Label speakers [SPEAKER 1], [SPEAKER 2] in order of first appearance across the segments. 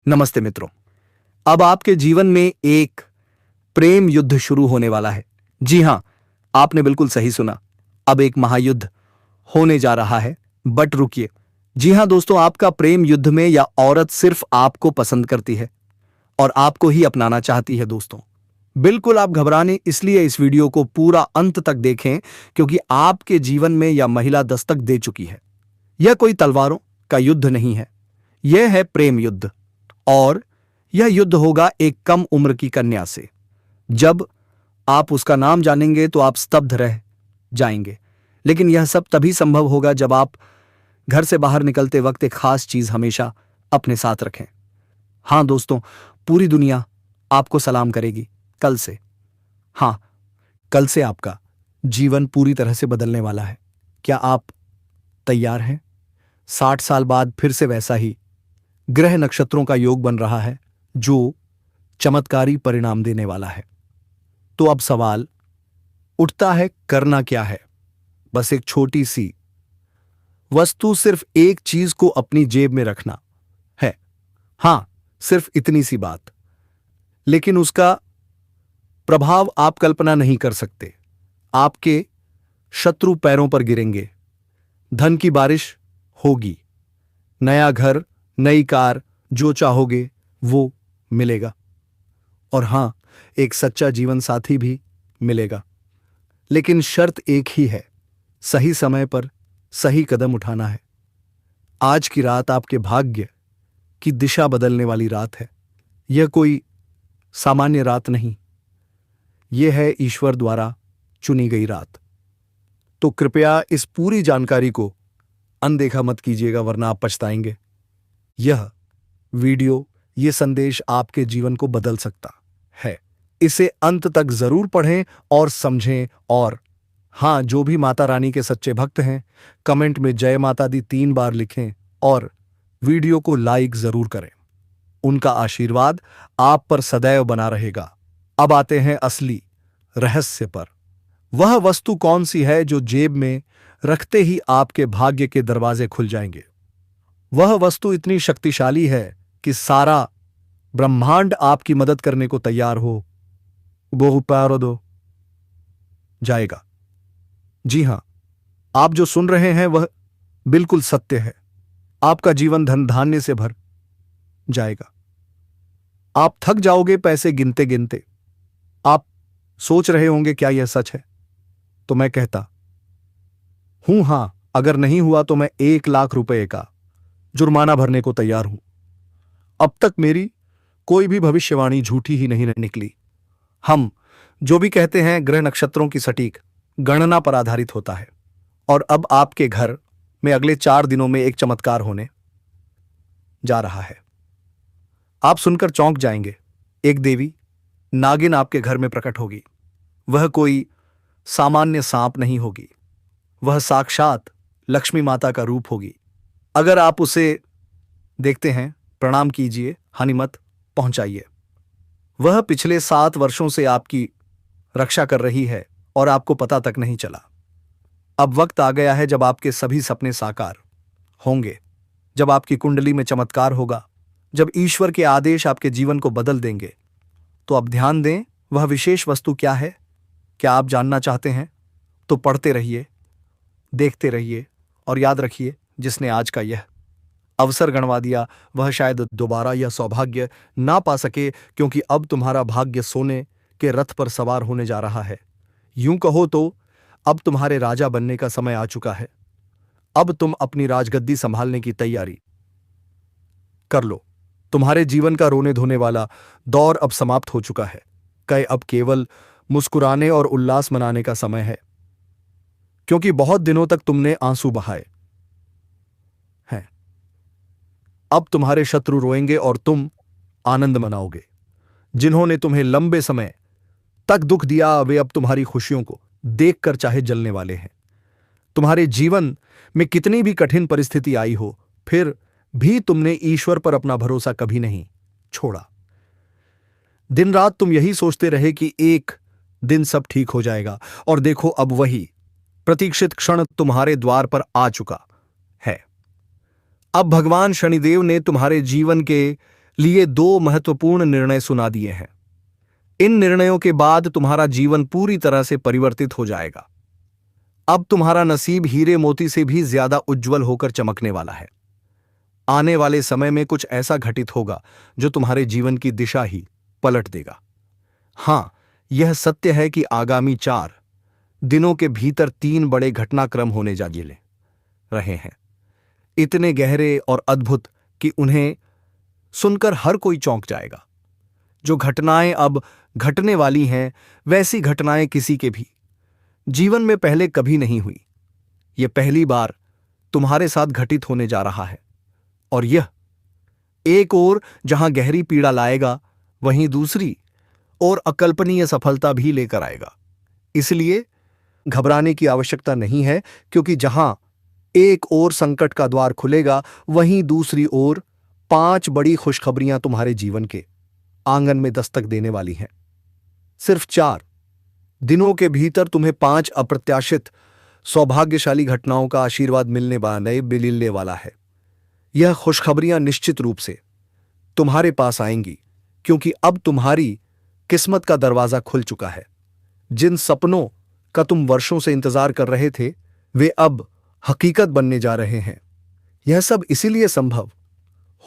[SPEAKER 1] नमस्ते मित्रों। अब आपके जीवन में एक प्रेम युद्ध शुरू होने वाला है। जी हां, आपने बिल्कुल सही सुना। अब एक महायुद्ध होने जा रहा है। बट रुकिए। जी हां दोस्तों, आपका प्रेम युद्ध में यह औरत सिर्फ आपको पसंद करती है और आपको ही अपनाना चाहती है दोस्तों। बिल्कुल आप घबराने इसलिए इस वीडियो को पूरा अंत तक देखें, क्योंकि आपके जीवन में यह महिला दस्तक दे चुकी है। यह कोई तलवारों का युद्ध नहीं है, यह है प्रेम युद्ध। और यह युद्ध होगा एक कम उम्र की कन्या से। जब आप उसका नाम जानेंगे तो आप स्तब्ध रह जाएंगे। लेकिन यह सब तभी संभव होगा जब आप घर से बाहर निकलते वक्त एक खास चीज हमेशा अपने साथ रखें। हां दोस्तों, पूरी दुनिया आपको सलाम करेगी कल से। हां, कल से आपका जीवन पूरी तरह से बदलने वाला है। क्या आप तैयार हैं? 60 साल बाद फिर से वैसा ही ग्रह नक्षत्रों का योग बन रहा है जो चमत्कारी परिणाम देने वाला है। तो अब सवाल उठता है, करना क्या है? बस एक छोटी सी वस्तु, सिर्फ एक चीज को अपनी जेब में रखना है। हां, सिर्फ इतनी सी बात, लेकिन उसका प्रभाव आप कल्पना नहीं कर सकते। आपके शत्रु पैरों पर गिरेंगे, धन की बारिश होगी, नया घर, नई कार, जो चाहोगे वो मिलेगा। और हां, एक सच्चा जीवन साथी भी मिलेगा। लेकिन शर्त एक ही है, सही समय पर सही कदम उठाना है। आज की रात आपके भाग्य की दिशा बदलने वाली रात है। यह कोई सामान्य रात नहीं, यह है ईश्वर द्वारा चुनी गई रात। तो कृपया इस पूरी जानकारी को अनदेखा मत कीजिएगा, वरना आप पछताएंगे। यह वीडियो, यह संदेश आपके जीवन को बदल सकता है। इसे अंत तक जरूर पढ़ें और समझें। और हां, जो भी माता रानी के सच्चे भक्त हैं, कमेंट में जय माता दी 3 बार लिखें और वीडियो को लाइक जरूर करें। उनका आशीर्वाद आप पर सदैव बना रहेगा। अब आते हैं असली रहस्य पर। वह वस्तु कौन सी है जो जेब में रखते ही आपके भाग्य के दरवाजे खुल जाएंगे? वह वस्तु इतनी शक्तिशाली है कि सारा ब्रह्मांड आपकी मदद करने को तैयार हो वो पैर दो जाएगा। जी हां, आप जो सुन रहे हैं वह बिल्कुल सत्य है। आपका जीवन धन धान्य से भर जाएगा। आप थक जाओगे पैसे गिनते गिनते। आप सोच रहे होंगे क्या यह सच है? तो मैं कहता हूं हां, अगर नहीं हुआ तो मैं 1 लाख रुपए का जुर्माना भरने को तैयार हूं। अब तक मेरी कोई भी भविष्यवाणी झूठी ही नहीं निकली। हम जो भी कहते हैं ग्रह नक्षत्रों की सटीक गणना पर आधारित होता है। और अब आपके घर में अगले 4 दिनों में एक चमत्कार होने जा रहा है। आप सुनकर चौंक जाएंगे। एक देवी नागिन आपके घर में प्रकट होगी। वह कोई सामान्य सांप नहीं होगी, वह साक्षात लक्ष्मी माता का रूप होगी। अगर आप उसे देखते हैं, प्रणाम कीजिए, हानि मत पहुंचाइए। वह पिछले 7 वर्षों से आपकी रक्षा कर रही है और आपको पता तक नहीं चला। अब वक्त आ गया है जब आपके सभी सपने साकार होंगे, जब आपकी कुंडली में चमत्कार होगा, जब ईश्वर के आदेश आपके जीवन को बदल देंगे। तो अब ध्यान दें, वह विशेष वस्तु क्या है? क्या आप जानना चाहते हैं? तो पढ़ते रहिए, देखते रहिए और याद रखिए, जिसने आज का यह अवसर गंवा दिया वह शायद दोबारा यह सौभाग्य ना पा सके, क्योंकि अब तुम्हारा भाग्य सोने के रथ पर सवार होने जा रहा है। यूं कहो तो अब तुम्हारे राजा बनने का समय आ चुका है। अब तुम अपनी राजगद्दी संभालने की तैयारी कर लो। तुम्हारे जीवन का रोने धोने वाला दौर अब समाप्त हो चुका है। अब केवल मुस्कुराने और उल्लास मनाने का समय है, क्योंकि बहुत दिनों तक तुमने आंसू बहाए हैं। अब तुम्हारे शत्रु रोएंगे और तुम आनंद मनाओगे। जिन्होंने तुम्हें लंबे समय तक दुख दिया, वे अब तुम्हारी खुशियों को देखकर चाहे जलने वाले हैं। तुम्हारे जीवन में कितनी भी कठिन परिस्थिति आई हो, फिर भी तुमने ईश्वर पर अपना भरोसा कभी नहीं छोड़ा। दिन रात तुम यही सोचते रहे कि एक दिन सब ठीक हो जाएगा, और देखो अब वही प्रतीक्षित क्षण तुम्हारे द्वार पर आ चुका है। अब भगवान शनिदेव ने तुम्हारे जीवन के लिए 2 महत्वपूर्ण निर्णय सुना दिए हैं। इन निर्णयों के बाद तुम्हारा जीवन पूरी तरह से परिवर्तित हो जाएगा। अब तुम्हारा नसीब हीरे मोती से भी ज्यादा उज्जवल होकर चमकने वाला है। आने वाले समय में कुछ ऐसा घटित होगा जो तुम्हारे जीवन की दिशा ही पलट देगा। हां, यह सत्य है कि आगामी 4 दिनों के भीतर 3 बड़े घटनाक्रम होने जा रहे हैं, इतने गहरे और अद्भुत कि उन्हें सुनकर हर कोई चौंक जाएगा। जो घटनाएं अब घटने वाली हैं, वैसी घटनाएं किसी के भी जीवन में पहले कभी नहीं हुई। यह पहली बार तुम्हारे साथ घटित होने जा रहा है, और यह एक ओर जहां गहरी पीड़ा लाएगा, वहीं दूसरी और अकल्पनीय सफलता भी लेकर आएगा। इसलिए घबराने की आवश्यकता नहीं है, क्योंकि जहां एक ओर संकट का द्वार खुलेगा, वहीं दूसरी ओर 5 बड़ी खुशखबरियां तुम्हारे जीवन के आंगन में दस्तक देने वाली हैं। सिर्फ 4 दिनों के भीतर तुम्हें 5 अप्रत्याशित सौभाग्यशाली घटनाओं का आशीर्वाद मिलने वाला है। यह खुशखबरियां निश्चित रूप से तुम्हारे पास आएंगी, क्योंकि अब तुम्हारी किस्मत का दरवाजा खुल चुका है। जिन सपनों का तुम वर्षों से इंतजार कर रहे थे, वे अब हकीकत बनने जा रहे हैं। यह सब इसीलिए संभव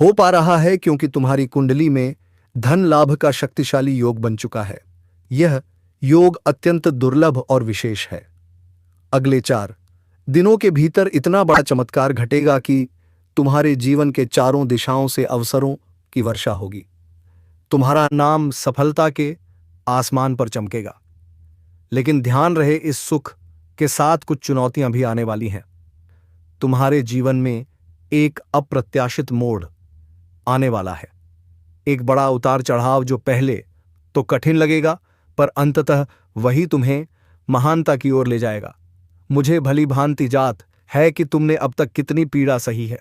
[SPEAKER 1] हो पा रहा है क्योंकि तुम्हारी कुंडली में धन लाभ का शक्तिशाली योग बन चुका है। यह योग अत्यंत दुर्लभ और विशेष है। अगले 4 दिनों के भीतर इतना बड़ा चमत्कार घटेगा कि तुम्हारे जीवन के चारों दिशाओं से अवसरों की वर्षा होगी। तुम्हारा नाम सफलता के आसमान पर चमकेगा। लेकिन ध्यान रहे, इस सुख के साथ कुछ चुनौतियां भी आने वाली हैं। तुम्हारे जीवन में एक अप्रत्याशित मोड़ आने वाला है। एक बड़ा उतार चढ़ाव जो पहले तो कठिन लगेगा, पर अंततः वही तुम्हें महानता की ओर ले जाएगा। मुझे भली भांति याद है कि तुमने अब तक कितनी पीड़ा सही है,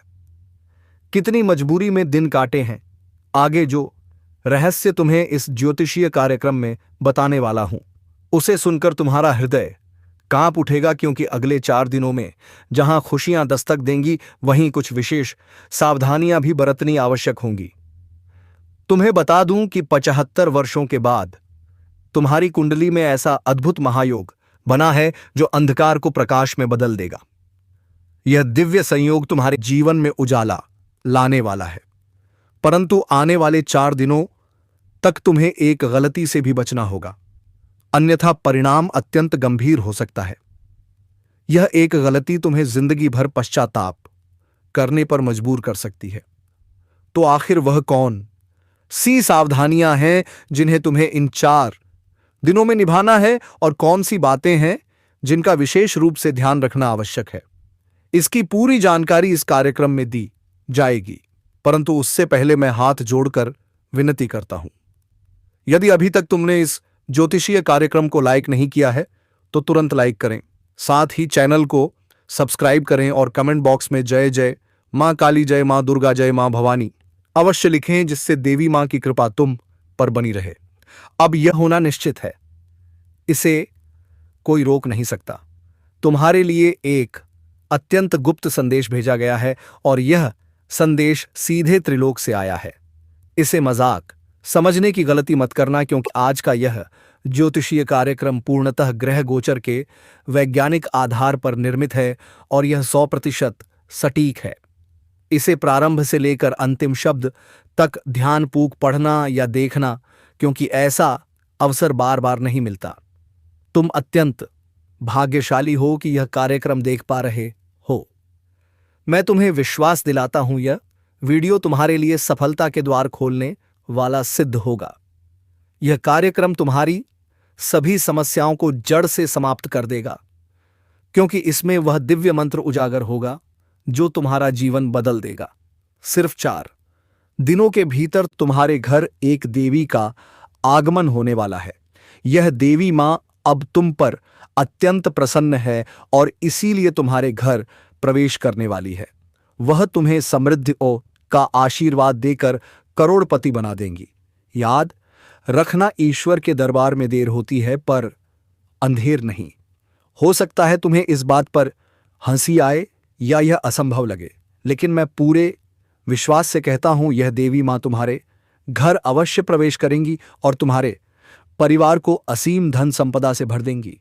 [SPEAKER 1] कितनी मजबूरी में दिन काटे हैं। आगे जो रहस्य तुम्हें इस ज्योतिषीय कार्यक्रम में बताने वाला हूं, उसे सुनकर तुम्हारा हृदय कांप उठेगा, क्योंकि अगले 4 दिनों में जहां खुशियां दस्तक देंगी, वहीं कुछ विशेष सावधानियां भी बरतनी आवश्यक होंगी। तुम्हें बता दूं कि 75 वर्षों के बाद तुम्हारी कुंडली में ऐसा अद्भुत महायोग बना है जो अंधकार को प्रकाश में बदल देगा। यह दिव्य संयोग तुम्हारे जीवन में उजाला लाने वाला है, परंतु आने वाले 4 दिनों तक तुम्हें एक गलती से भी बचना होगा, अन्यथा परिणाम अत्यंत गंभीर हो सकता है। यह एक गलती तुम्हें जिंदगी भर पश्चाताप करने पर मजबूर कर सकती है। तो आखिर वह कौन सी सावधानियां हैं जिन्हें तुम्हें इन 4 दिनों में निभाना है, और कौन सी बातें हैं जिनका विशेष रूप से ध्यान रखना आवश्यक है? इसकी पूरी जानकारी इस कार्यक्रम में दी जाएगी, परंतु उससे पहले मैं हाथ जोड़कर विनती करता हूं, यदि अभी तक तुमने इस ज्योतिषीय कार्यक्रम को लाइक नहीं किया है तो तुरंत लाइक करें। साथ ही चैनल को सब्सक्राइब करें और कमेंट बॉक्स में जय जय मां काली, जय मां दुर्गा, जय मां भवानी अवश्य लिखें, जिससे देवी मां की कृपा तुम पर बनी रहे। अब यह होना निश्चित है, इसे कोई रोक नहीं सकता। तुम्हारे लिए एक अत्यंत गुप्त संदेश भेजा गया है, और यह संदेश सीधे त्रिलोक से आया है। इसे मजाक समझने की गलती मत करना, क्योंकि आज का यह ज्योतिषीय कार्यक्रम पूर्णतः ग्रह गोचर के वैज्ञानिक आधार पर निर्मित है, और यह 100% सटीक है। इसे प्रारंभ से लेकर अंतिम शब्द तक ध्यानपूर्वक पढ़ना या देखना, क्योंकि ऐसा अवसर बार बार नहीं मिलता। तुम अत्यंत भाग्यशाली हो कि यह कार्यक्रम देख पा रहे हो। मैं तुम्हें विश्वास दिलाता हूं, यह वीडियो तुम्हारे लिए सफलता के द्वार खोलने वाला सिद्ध होगा। यह कार्यक्रम तुम्हारी सभी समस्याओं को जड़ से समाप्त कर देगा, क्योंकि इसमें वह दिव्य मंत्र उजागर होगा जो तुम्हारा जीवन बदल देगा। सिर्फ 4 दिनों के भीतर तुम्हारे घर एक देवी का आगमन होने वाला है। यह देवी मां अब तुम पर अत्यंत प्रसन्न है और इसीलिए तुम्हारे घर प्रवेश करने वाली है। वह तुम्हें समृद्धि का आशीर्वाद देकर करोड़पति बना देंगी। याद रखना, ईश्वर के दरबार में देर होती है पर अंधेर नहीं। हो सकता है तुम्हें इस बात पर हंसी आए या यह असंभव लगे, लेकिन मैं पूरे विश्वास से कहता हूं, यह देवी मां तुम्हारे घर अवश्य प्रवेश करेंगी और तुम्हारे परिवार को असीम धन संपदा से भर देंगी।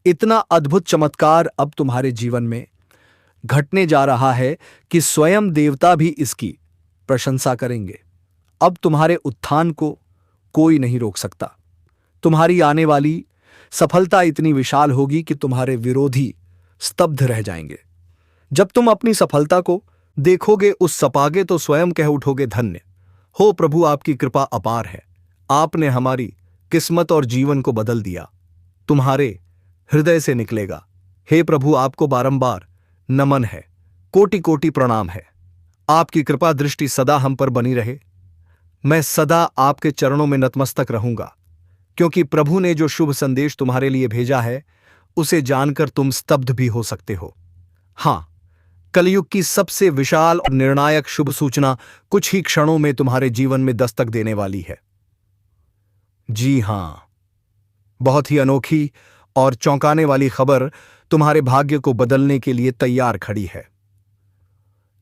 [SPEAKER 1] इतना अद्भुत चमत्कार अब तुम्हारे जीवन में घटने जा रहा है कि स्वयं देवता भी इसकी प्रशंसा करेंगे। अब तुम्हारे उत्थान को कोई नहीं रोक सकता। तुम्हारी आने वाली सफलता इतनी विशाल होगी कि तुम्हारे विरोधी स्तब्ध रह जाएंगे। जब तुम अपनी सफलता को देखोगे उस सपागे तो स्वयं कह उठोगे, धन्य हो प्रभु, आपकी कृपा अपार है। आपने हमारी किस्मत और जीवन को बदल दिया। तुम्हारे हृदय से निकलेगा, हे प्रभु, आपको बारंबार नमन है, कोटि कोटि प्रणाम है। आपकी कृपा दृष्टि सदा हम पर बनी रहे। मैं सदा आपके चरणों में नतमस्तक रहूंगा, क्योंकि प्रभु ने जो शुभ संदेश तुम्हारे लिए भेजा है उसे जानकर तुम स्तब्ध भी हो सकते हो। हां, कलयुग की सबसे विशाल और निर्णायक शुभ सूचना कुछ ही क्षणों में तुम्हारे जीवन में दस्तक देने वाली है। जी हां, बहुत ही अनोखी और चौंकाने वाली खबर तुम्हारे भाग्य को बदलने के लिए तैयार खड़ी है।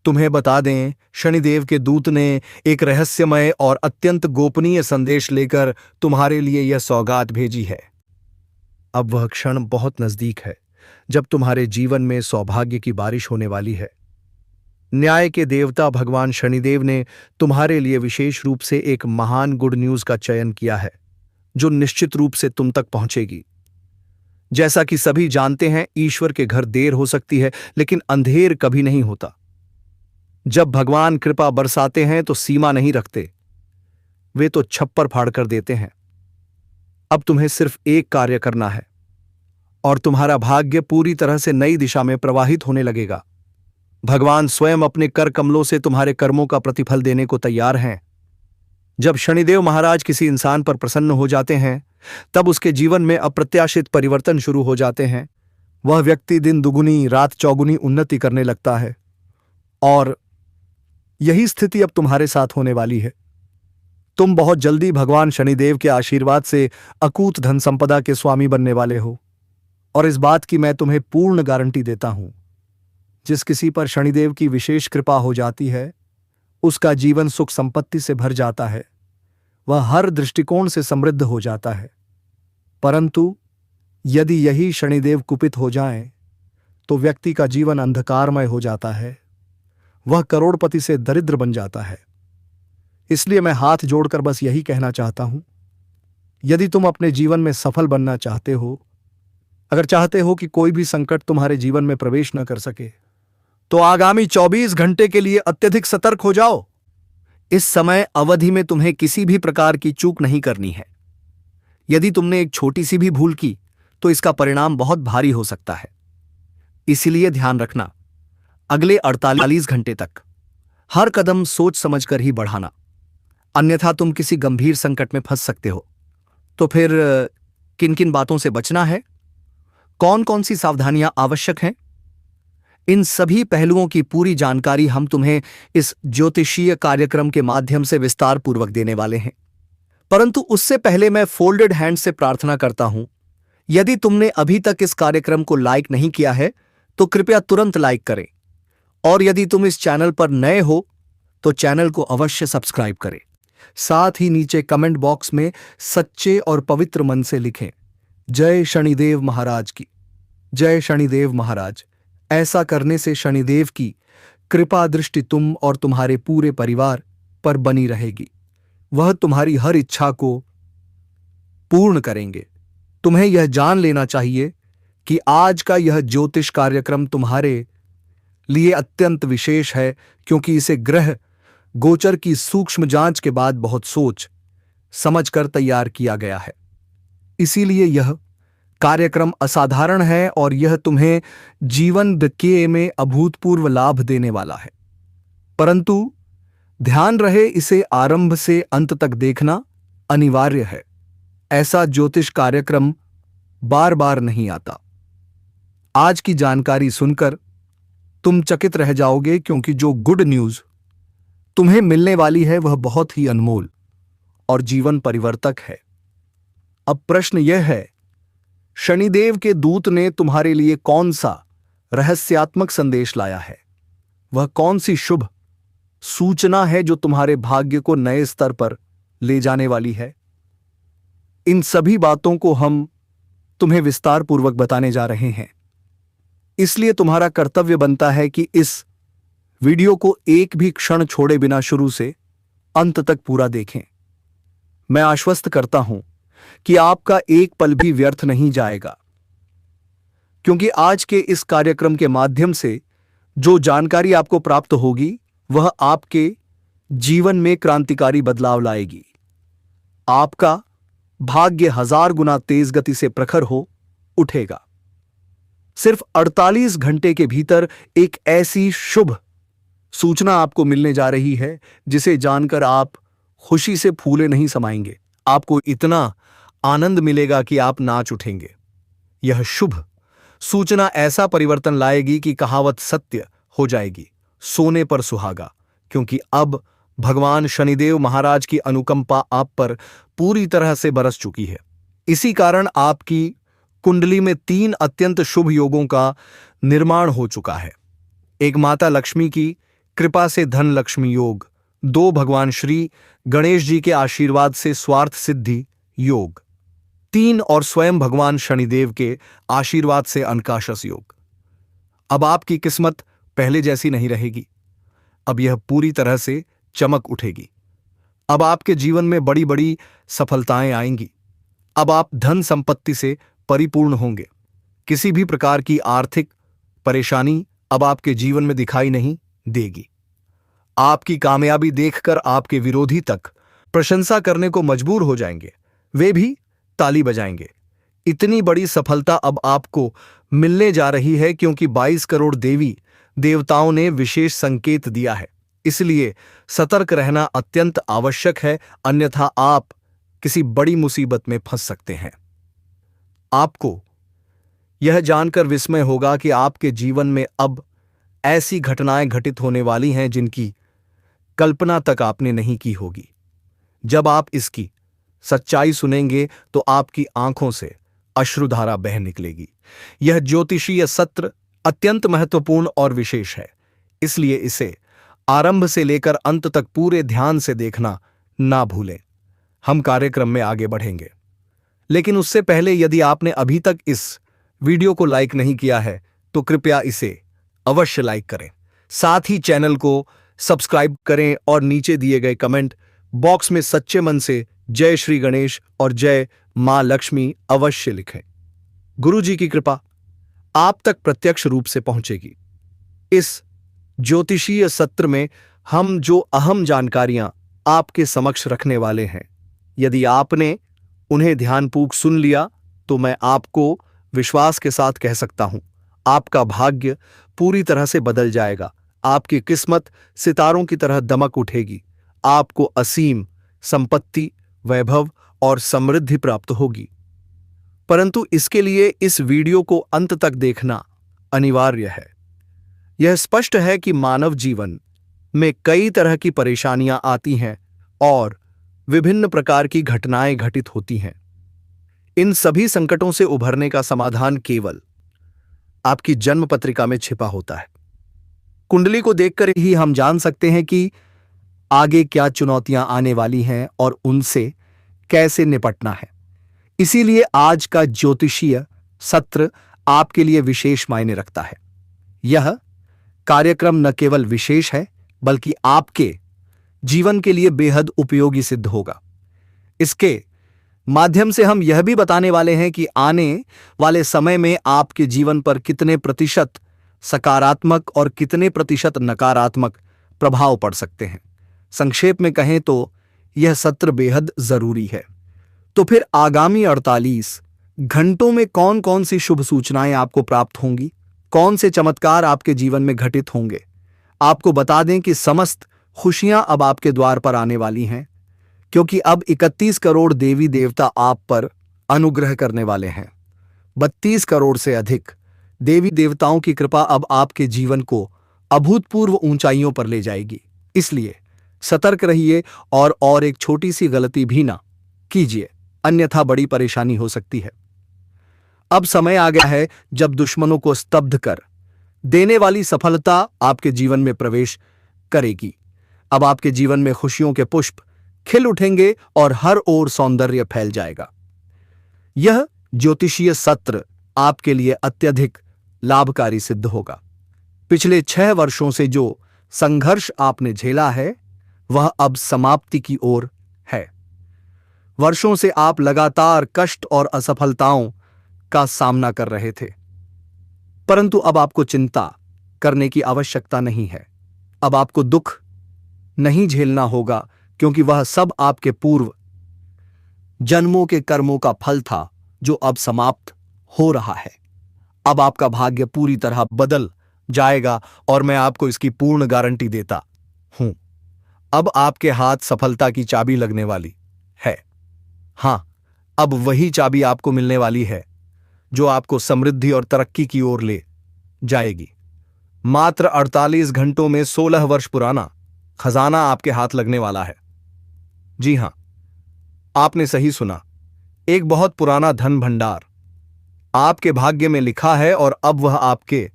[SPEAKER 1] तुम्हें बता दें, शनिदेव के दूत ने एक रहस्यमय और अत्यंत गोपनीय संदेश लेकर तुम्हारे लिए यह सौगात भेजी है। अब वह क्षण बहुत नजदीक है जब तुम्हारे जीवन में सौभाग्य की बारिश होने वाली है। न्याय के देवता भगवान शनिदेव ने तुम्हारे लिए विशेष रूप से एक महान गुड न्यूज का चयन किया है, जो निश्चित रूप से तुम तक पहुंचेगी। जैसा कि सभी जानते हैं, ईश्वर के घर देर हो सकती है, लेकिन अंधेर कभी नहीं होता। जब भगवान कृपा बरसाते हैं तो सीमा नहीं रखते, वे तो छप्पर फाड़ कर देते हैं। अब तुम्हें सिर्फ एक कार्य करना है और तुम्हारा भाग्य पूरी तरह से नई दिशा में प्रवाहित होने लगेगा। भगवान स्वयं अपने कर कमलों से तुम्हारे कर्मों का प्रतिफल देने को तैयार हैं। जब शनिदेव महाराज किसी इंसान पर प्रसन्न हो जाते हैं, तब उसके जीवन में अप्रत्याशित परिवर्तन शुरू हो जाते हैं। वह व्यक्ति दिन दुगुनी रात चौगुनी उन्नति करने लगता है, और यही स्थिति अब तुम्हारे साथ होने वाली है। तुम बहुत जल्दी भगवान शनिदेव के आशीर्वाद से अकूत धन संपदा के स्वामी बनने वाले हो, और इस बात की मैं तुम्हें पूर्ण गारंटी देता हूं। जिस किसी पर शनिदेव की विशेष कृपा हो जाती है, उसका जीवन सुख संपत्ति से भर जाता है। वह हर दृष्टिकोण से समृद्ध हो जाता है। परंतु यदि यही शनिदेव कुपित हो जाएं, तो व्यक्ति का जीवन अंधकारमय हो जाता है। वह करोड़पति से दरिद्र बन जाता है। इसलिए मैं हाथ जोड़कर बस यही कहना चाहता हूं, यदि तुम अपने जीवन में सफल बनना चाहते हो, अगर चाहते हो कि कोई भी संकट तुम्हारे जीवन में प्रवेश न कर सके, तो आगामी 24 घंटे के लिए अत्यधिक सतर्क हो जाओ। इस समय अवधि में तुम्हें किसी भी प्रकार की चूक नहीं करनी है। यदि तुमने एक छोटी सी भी भूल की, तो इसका परिणाम बहुत भारी हो सकता है। इसलिए ध्यान रखना, अगले 48 घंटे तक हर कदम सोच समझकर ही बढ़ाना, अन्यथा तुम किसी गंभीर संकट में फंस सकते हो। तो फिर किन किन बातों से बचना है, कौन कौन सी सावधानियां आवश्यक हैं, इन सभी पहलुओं की पूरी जानकारी हम तुम्हें इस ज्योतिषीय कार्यक्रम के माध्यम से विस्तार पूर्वक देने वाले हैं। परंतु उससे पहले मैं फोल्डेड हैंड से प्रार्थना करता हूं, यदि तुमने अभी तक इस कार्यक्रम को लाइक नहीं किया है तो कृपया तुरंत लाइक करें, और यदि तुम इस चैनल पर नए हो तो चैनल को अवश्य सब्सक्राइब करें। साथ ही नीचे कमेंट बॉक्स में सच्चे और पवित्र मन से लिखें, जय शनिदेव महाराज की, जय शनिदेव महाराज। ऐसा करने से शनिदेव की कृपा दृष्टि तुम और तुम्हारे पूरे परिवार पर बनी रहेगी। वह तुम्हारी हर इच्छा को पूर्ण करेंगे। तुम्हें यह जान लेना चाहिए कि आज का यह ज्योतिष कार्यक्रम तुम्हारे लिए अत्यंत विशेष है, क्योंकि इसे ग्रह गोचर की सूक्ष्म जांच के बाद बहुत सोच समझकर तैयार किया गया है। इसीलिए यह कार्यक्रम असाधारण है और यह तुम्हें जीवन के में अभूतपूर्व लाभ देने वाला है। परंतु ध्यान रहे, इसे आरंभ से अंत तक देखना अनिवार्य है। ऐसा ज्योतिष कार्यक्रम बार बार नहीं आता। आज की जानकारी सुनकर तुम चकित रह जाओगे, क्योंकि जो गुड न्यूज तुम्हें मिलने वाली है वह बहुत ही अनमोल और जीवन परिवर्तक है। अब प्रश्न यह है, शनिदेव के दूत ने तुम्हारे लिए कौन सा रहस्यात्मक संदेश लाया है? वह कौन सी शुभ सूचना है जो तुम्हारे भाग्य को नए स्तर पर ले जाने वाली है। इन सभी बातों को हम तुम्हें विस्तार पूर्वक बताने जा रहे हैं, इसलिए तुम्हारा कर्तव्य बनता है कि इस वीडियो को एक भी क्षण छोड़े बिना शुरू से अंत तक पूरा देखें। मैं आश्वस्त करता हूं कि आपका एक पल भी व्यर्थ नहीं जाएगा, क्योंकि आज के इस कार्यक्रम के माध्यम से जो जानकारी आपको प्राप्त होगी वह आपके जीवन में क्रांतिकारी बदलाव लाएगी। आपका भाग्य 1000 गुना तेज गति से प्रखर हो उठेगा। सिर्फ 48 घंटे के भीतर एक ऐसी शुभ सूचना आपको मिलने जा रही है जिसे जानकर आप खुशी से फूले नहीं समाएंगे। आपको इतना आनंद मिलेगा कि आप नाच उठेंगे। यह शुभ सूचना ऐसा परिवर्तन लाएगी कि कहावत सत्य हो जाएगी, सोने पर सुहागा, क्योंकि अब भगवान शनिदेव महाराज की अनुकंपा आप पर पूरी तरह से बरस चुकी है। इसी कारण आपकी कुंडली में 3 अत्यंत शुभ योगों का निर्माण हो चुका है। एक माता लक्ष्मी की कृपा से धन लक्ष्मी योग, 2 भगवान श्री गणेश जी के आशीर्वाद से स्वार्थ सिद्धि योग, 3 और स्वयं भगवान शनिदेव के आशीर्वाद से अनकाशस योग। अब आपकी किस्मत पहले जैसी नहीं रहेगी, अब यह पूरी तरह से चमक उठेगी। अब आपके जीवन में बड़ी बड़ी सफलताएं आएंगी। अब आप धन संपत्ति से परिपूर्ण होंगे। किसी भी प्रकार की आर्थिक परेशानी अब आपके जीवन में दिखाई नहीं देगी। आपकी कामयाबी देखकर आपके विरोधी तक प्रशंसा करने को मजबूर हो जाएंगे, वे भी ताली बजाएंगे। इतनी बड़ी सफलता अब आपको मिलने जा रही है क्योंकि 22 करोड़ देवी देवताओं ने विशेष संकेत दिया है। इसलिए सतर्क रहना अत्यंत आवश्यक है, अन्यथा आप किसी बड़ी मुसीबत में फंस सकते हैं। आपको यह जानकर विस्मय होगा कि आपके जीवन में अब ऐसी घटनाएं घटित होने वाली हैं जिनकी कल्पना तक आपने नहीं की होगी। जब आप इसकी सच्चाई सुनेंगे तो आपकी आंखों से अश्रुधारा बह निकलेगी। यह ज्योतिषीय सत्र अत्यंत महत्वपूर्ण और विशेष है, इसलिए इसे आरंभ से लेकर अंत तक पूरे ध्यान से देखना ना भूलें। हम कार्यक्रम में आगे बढ़ेंगे, लेकिन उससे पहले यदि आपने अभी तक इस वीडियो को लाइक नहीं किया है तो कृपया इसे अवश्य लाइक करें। साथ ही चैनल को सब्सक्राइब करें और नीचे दिए गए कमेंट बॉक्स में सच्चे मन से जय श्री गणेश और जय मां लक्ष्मी अवश्य लिखें। गुरु जी की कृपा आप तक प्रत्यक्ष रूप से पहुंचेगी। इस ज्योतिषीय सत्र में हम जो अहम जानकारियां आपके समक्ष रखने वाले हैं, यदि आपने उन्हें ध्यानपूर्वक सुन लिया तो मैं आपको विश्वास के साथ कह सकता हूं, आपका भाग्य पूरी तरह से बदल जाएगा। आपकी किस्मत सितारों की तरह दमक उठेगी। आपको असीम संपत्ति, वैभव और समृद्धि प्राप्त होगी। परंतु इसके लिए इस वीडियो को अंत तक देखना अनिवार्य है। यह स्पष्ट है कि मानव जीवन में कई तरह की परेशानियां आती हैं और विभिन्न प्रकार की घटनाएं घटित होती हैं। इन सभी संकटों से उभरने का समाधान केवल आपकी जन्म पत्रिका में छिपा होता है। कुंडली को देखकर ही हम जान सकते हैं कि आगे क्या चुनौतियां आने वाली हैं और उनसे कैसे निपटना है। इसीलिए आज का ज्योतिषीय सत्र आपके लिए विशेष मायने रखता है। यह कार्यक्रम न केवल विशेष है बल्कि आपके जीवन के लिए बेहद उपयोगी सिद्ध होगा। इसके माध्यम से हम यह भी बताने वाले हैं कि आने वाले समय में आपके जीवन पर कितने प्रतिशत सकारात्मक और कितने प्रतिशत नकारात्मक प्रभाव पड़ सकते हैं। संक्षेप में कहें तो यह सत्र बेहद जरूरी है। तो फिर आगामी 48 घंटों में कौन कौन सी शुभ सूचनाएं आपको प्राप्त होंगी, कौन से चमत्कार आपके जीवन में घटित होंगे। आपको बता दें कि समस्त खुशियां अब आपके द्वार पर आने वाली हैं, क्योंकि अब 31 करोड़ देवी देवता आप पर अनुग्रह करने वाले हैं। 32 करोड़ से अधिक देवी देवताओं की कृपा अब आपके जीवन को अभूतपूर्व ऊंचाइयों पर ले जाएगी। इसलिए सतर्क रहिए और एक छोटी सी गलती भी ना कीजिए, अन्यथा बड़ी परेशानी हो सकती है। अब समय आ गया है जब दुश्मनों को स्तब्ध कर देने वाली सफलता आपके जीवन में प्रवेश करेगी। अब आपके जीवन में खुशियों के पुष्प खिल उठेंगे और हर ओर सौंदर्य फैल जाएगा। यह ज्योतिषीय सत्र आपके लिए अत्यधिक लाभकारी सिद्ध होगा। पिछले 6 वर्षों से जो संघर्ष आपने झेला है वह अब समाप्ति की ओर है। वर्षों से आप लगातार कष्ट और असफलताओं का सामना कर रहे थे, परंतु अब आपको चिंता करने की आवश्यकता नहीं है। अब आपको दुख नहीं झेलना होगा, क्योंकि वह सब आपके पूर्व जन्मों के कर्मों का फल था जो अब समाप्त हो रहा है। अब आपका भाग्य पूरी तरह बदल जाएगा और मैं आपको इसकी पूर्ण गारंटी देता हूं। अब आपके हाथ सफलता की चाबी लगने वाली है। हां, अब वही चाबी आपको मिलने वाली है जो आपको समृद्धि और तरक्की की ओर ले जाएगी। मात्र 48 घंटों में 16 वर्ष पुराना खजाना आपके हाथ लगने वाला है। जी हां, आपने सही सुना। एक बहुत पुराना धन भंडार आपके भाग्य में लिखा है और अब वह आपके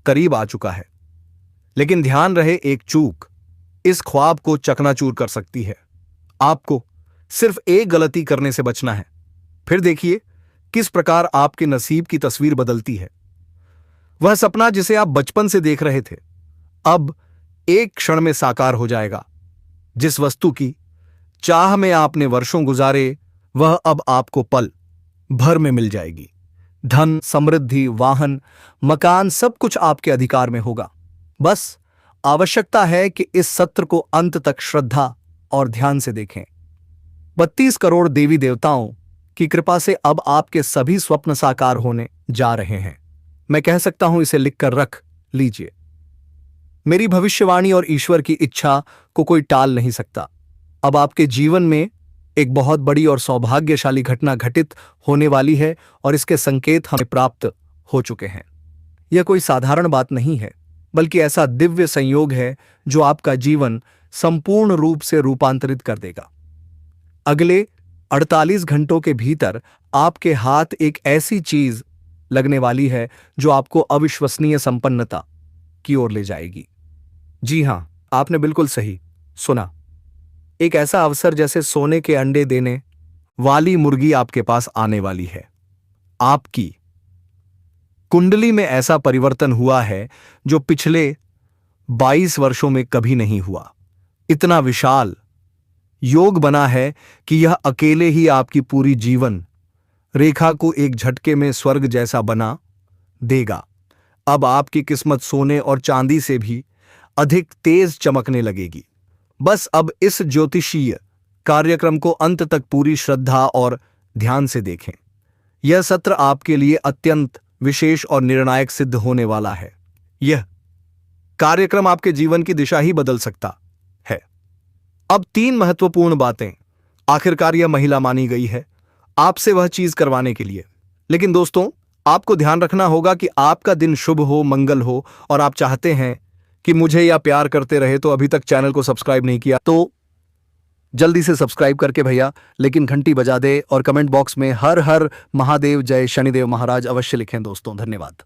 [SPEAKER 1] करीब आ चुका है। लेकिन ध्यान रहे, एक चूक इस ख्वाब को चकनाचूर कर सकती है। आपको सिर्फ एक गलती करने से बचना है। फिर देखिए किस प्रकार आपके नसीब की तस्वीर बदलती है। वह सपना जिसे आप बचपन से देख रहे थे अब एक क्षण में साकार हो जाएगा। जिस वस्तु की चाह में आपने वर्षों गुजारे वह अब आपको पल भर में मिल जाएगी। धन, समृद्धि, वाहन, मकान, सब कुछ आपके अधिकार में होगा। बस आवश्यकता है कि इस सत्र को अंत तक श्रद्धा और ध्यान से देखें। 32 करोड़ देवी देवताओं की कृपा से अब आपके सभी स्वप्न साकार होने जा रहे हैं। मैं कह सकता हूं, इसे लिखकर रख लीजिए। मेरी भविष्यवाणी और ईश्वर की इच्छा को कोई टाल नहीं सकता। अब आपके जीवन में एक बहुत बड़ी और सौभाग्यशाली घटना घटित होने वाली है और इसके संकेत हमें प्राप्त हो चुके हैं। यह कोई साधारण बात नहीं है, बल्कि ऐसा दिव्य संयोग है जो आपका जीवन संपूर्ण रूप से रूपांतरित कर देगा। अगले 48 घंटों के भीतर आपके हाथ एक ऐसी चीज लगने वाली है जो आपको अविश्वसनीय संपन्नता की ओर ले जाएगी। जी हां, आपने बिल्कुल सही सुना। एक ऐसा अवसर जैसे सोने के अंडे देने वाली मुर्गी आपके पास आने वाली है। आपकी कुंडली में ऐसा परिवर्तन हुआ है जो पिछले 22 वर्षों में कभी नहीं हुआ। इतना विशाल योग बना है कि यह अकेले ही आपकी पूरी जीवन रेखा को एक झटके में स्वर्ग जैसा बना देगा। अब आपकी किस्मत सोने और चांदी से भी अधिक तेज चमकने लगेगी। बस अब इस ज्योतिषीय कार्यक्रम को अंत तक पूरी श्रद्धा और ध्यान से देखें। यह सत्र आपके लिए अत्यंत विशेष और निर्णायक सिद्ध होने वाला है। यह कार्यक्रम आपके जीवन की दिशा ही बदल सकता है। अब 3 महत्वपूर्ण बातें। आखिरकार यह महिला मानी गई है आपसे वह चीज करवाने के लिए। लेकिन दोस्तों, आपको ध्यान रखना होगा कि आपका दिन शुभ हो, मंगल हो और आप चाहते हैं कि मुझे या प्यार करते रहे तो अभी तक चैनल को सब्सक्राइब नहीं किया तो जल्दी से सब्सक्राइब करके भैया लेकिन घंटी बजा दे और कमेंट बॉक्स में हर हर महादेव जय शनिदेव महाराज अवश्य लिखें दोस्तों। धन्यवाद।